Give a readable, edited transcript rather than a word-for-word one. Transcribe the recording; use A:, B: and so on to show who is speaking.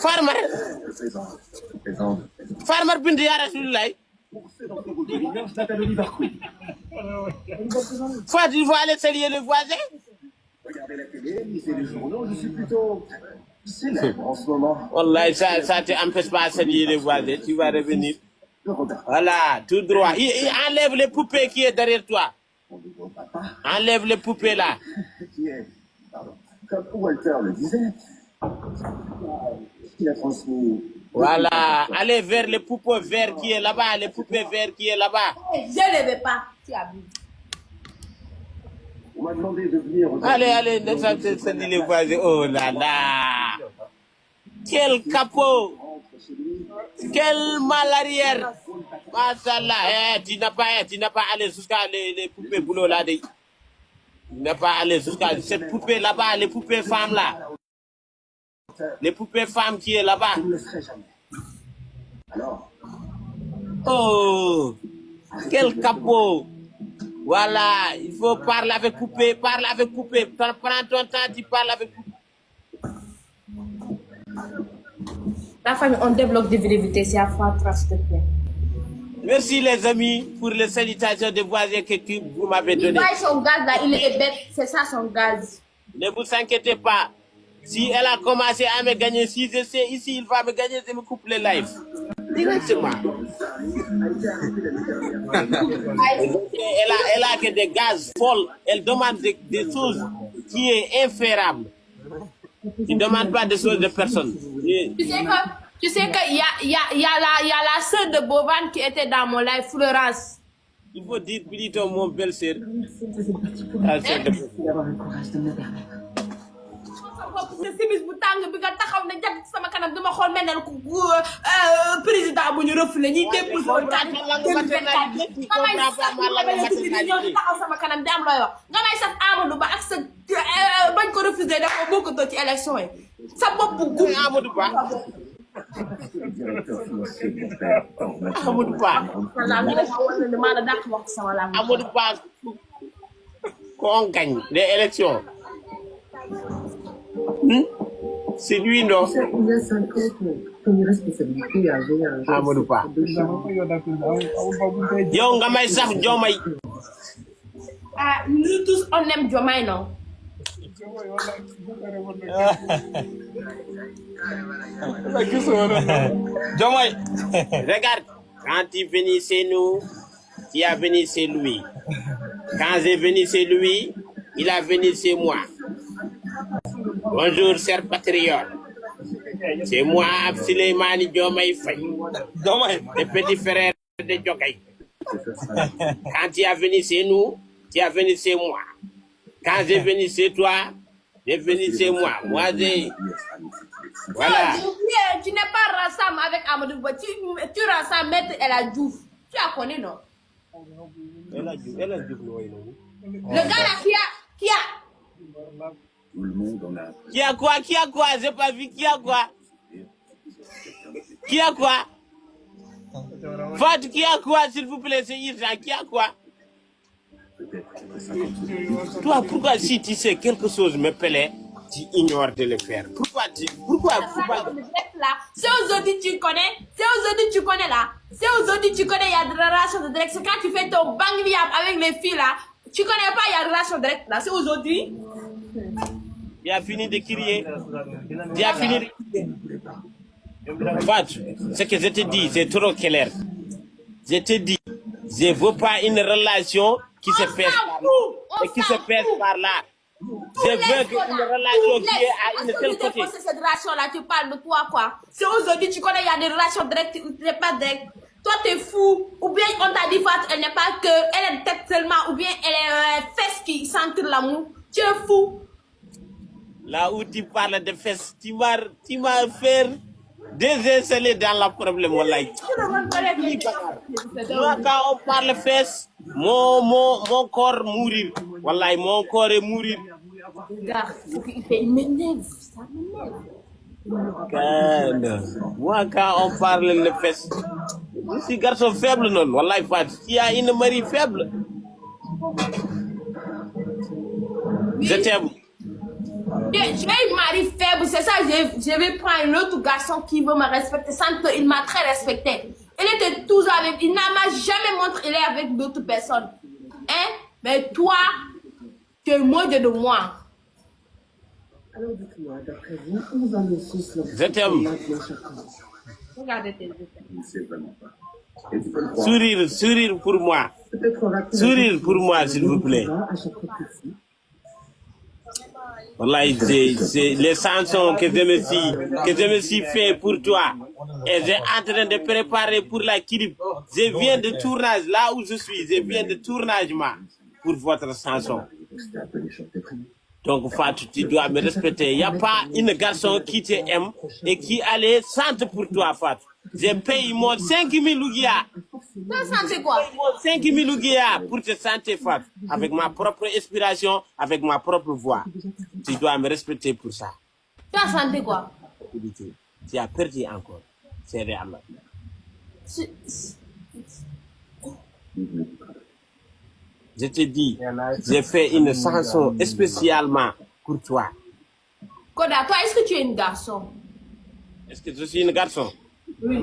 A: Farmer. Farmer bindi ya Rasulullah. Faut il faut aller saluer le voisin.
B: Regardez la télé, lisez les journaux, je suis plutôt célèbre en ce moment.
A: Wallahi, ça te empêche pas de saluer les voisins, tu vas revenir. Voilà, tout droit. Il enlève les poupées qui est derrière toi. Enlève les poupées là.
B: Qui est, pardon, comme Walter le disait, qui a transmis.
A: Voilà, allez vers les poupées verts qui est là-bas, les poupées verts qui est là-bas.
C: Je ne vais pas, tu as vu.
B: On m'a demandé de venir.
A: Allez, saluer les voisins. Oh là là. Quel capot. Quel mal arrière. Machallah. Tu n'as pas allé jusqu'à les poupées boulot là. Tu n'as pas allé jusqu'à cette poupée là-bas, les poupées femmes là. Les poupées femmes qui est là-bas.
B: Je ne le serai jamais. Alors.
A: Oh. Quel capot. Voilà, il faut parler avec poupée, parle avec poupée. Prends ton temps, tu parles avec poupée.
C: La famille, on débloque des vidéos, c'est à fois 3, s'il te plaît.
A: Merci les amis pour les salutations des voisins que vous m'avez donné.
C: Il voit son gaz là, il est bête, c'est ça son gaz.
A: Ne vous inquiétez pas. Si elle a commencé à me gagner, si je sais ici, il va me gagner, je me coupe les lives. Directement. Elle a que des gaz folles. Elle demande des choses qui est inférable. Tu ne demandes pas des choses de personne.
C: Tu sais que y a la sœur de Bovan qui était dans mon live, Florence.
A: Il faut dire plutôt mon belle-sœur.
C: simis bu tàng bi nga taxaw ne jag sama kanam dama xool mel ne président bu ñu reflé ñi dépp so tax taxaw sama kanam di am looy wax nga may sax Amadou Ba ak sa bañ ko refusé dafa bokkatoo ci élection yi sa bopp gu
A: Amadou Ba Amadou Ba Amadou Ba qu'on gagne les élections. C'est lui, non?
D: Il y a 5 ans ton irresponsabilité a joué un jeu.
A: Amadou Ba. Yo, nga may sax Diomaye.
C: Ah, nous tous on aime Diomaye, non?
A: Diomaye. Regarde, quand tu venais chez nous, tu as venu chez lui. Quand j'ai venu chez lui, il a venu chez moi. Bonjour, chers patriotes. C'est moi, Absileimani Diomaye Faye, le petit frère de Diogaye. Quand tu es venu chez nous, tu es venu chez moi. Quand j'ai venu chez toi, j'ai venu chez moi. Moi, j'ai... Voilà.
C: Tu n'es pas rassemble avec Amadou Ba. Tu rassembles Maître El Hadji Diouf. Tu la connais, non?
A: El Hadji Diouf,
C: le gars là qui a...
B: Tout le monde en a.
A: Qui a quoi? J'ai pas vu. Qui a quoi? Fat, qui a quoi, s'il vous plaît, c'est urgent. Qui a quoi? Toi, pourquoi si tu sais quelque chose me plaît, tu ignores de le faire? Pourquoi
C: C'est aujourd'hui tu connais là. C'est aujourd'hui tu connais, il y a de la relation de direct. C'est quand tu fais ton bang avec les filles là. Tu connais pas, il y a de la relation directe là. C'est aujourd'hui.
A: Il a fini de crier. Fat, ce que je te dis, c'est trop clair. Je te dis, je veux pas une relation qui se pèse par là. Je veux une relation qui est à une telle côté.
C: Cette relation-là, tu parles de quoi? C'est aujourd'hui, tu connais, il y a des relations directes, pas directes. Toi, t'es fou. Ou bien on t'a dit, Fat, elle n'est pas que, elle est tête seulement, ou bien elle est fesses qui sentent l'amour. Tu es fou.
A: Là où tu parles de fesses, tu m'as fait désinstaller dans le problème. Wallahi. Moi, quand on parle fesses, mon corps mourir. Wallahi, mon corps est mourir.
C: Regarde, il m'énerve. Ça m'énerve.
A: Moi, quand on parle de fesses, je suis garçon faible, non. Wallahi, Fat, tu as une mari faible. Je t'aime.
C: J'ai un mari faible, c'est ça, je vais prendre un autre garçon qui veut me respecter. Il m'a très respecté. Il était toujours avec, il n'a jamais montré qu'il est avec d'autres personnes. Hein? Mais toi, tu es moins de moi.
D: Alors dites-moi, d'après vous, où va le sauce
A: Je t'aime.
C: Regardez tes yeux.
B: Il ne sait vraiment pas. Et tu peux le croire.
A: Sourire pour moi.
D: Peut-être aura-t-il
A: Sourire pour moi, s'il vous plaît.
D: à chaque fois que si.
A: Voilà, c'est les chansons que je me suis fait pour toi. Et j'ai en train de préparer pour la clip. Je viens de tournage, là où je suis, je viens de tournage, pour votre chanson.
B: C'était appelé chanter très bien.
A: Donc, Fatou, tu dois me respecter. Il n'y a pas une garçon qui te aime et qui allait chanter pour toi, Fatou. J'ai payé mon 5 000 lougia.
C: Toi, c'est quoi?
A: 5 000 lougia pour te chanter, Fatou. Avec ma propre inspiration, avec ma propre voix. Tu dois me respecter pour ça.
C: Tu as chanté quoi?
A: Tu as perdu encore. C'est réel. Je te dis, j'ai fait une chanson spécialement pour toi.
C: Koda, toi, est-ce que tu es une garçon?
A: Est-ce que je suis une garçon?
C: Oui.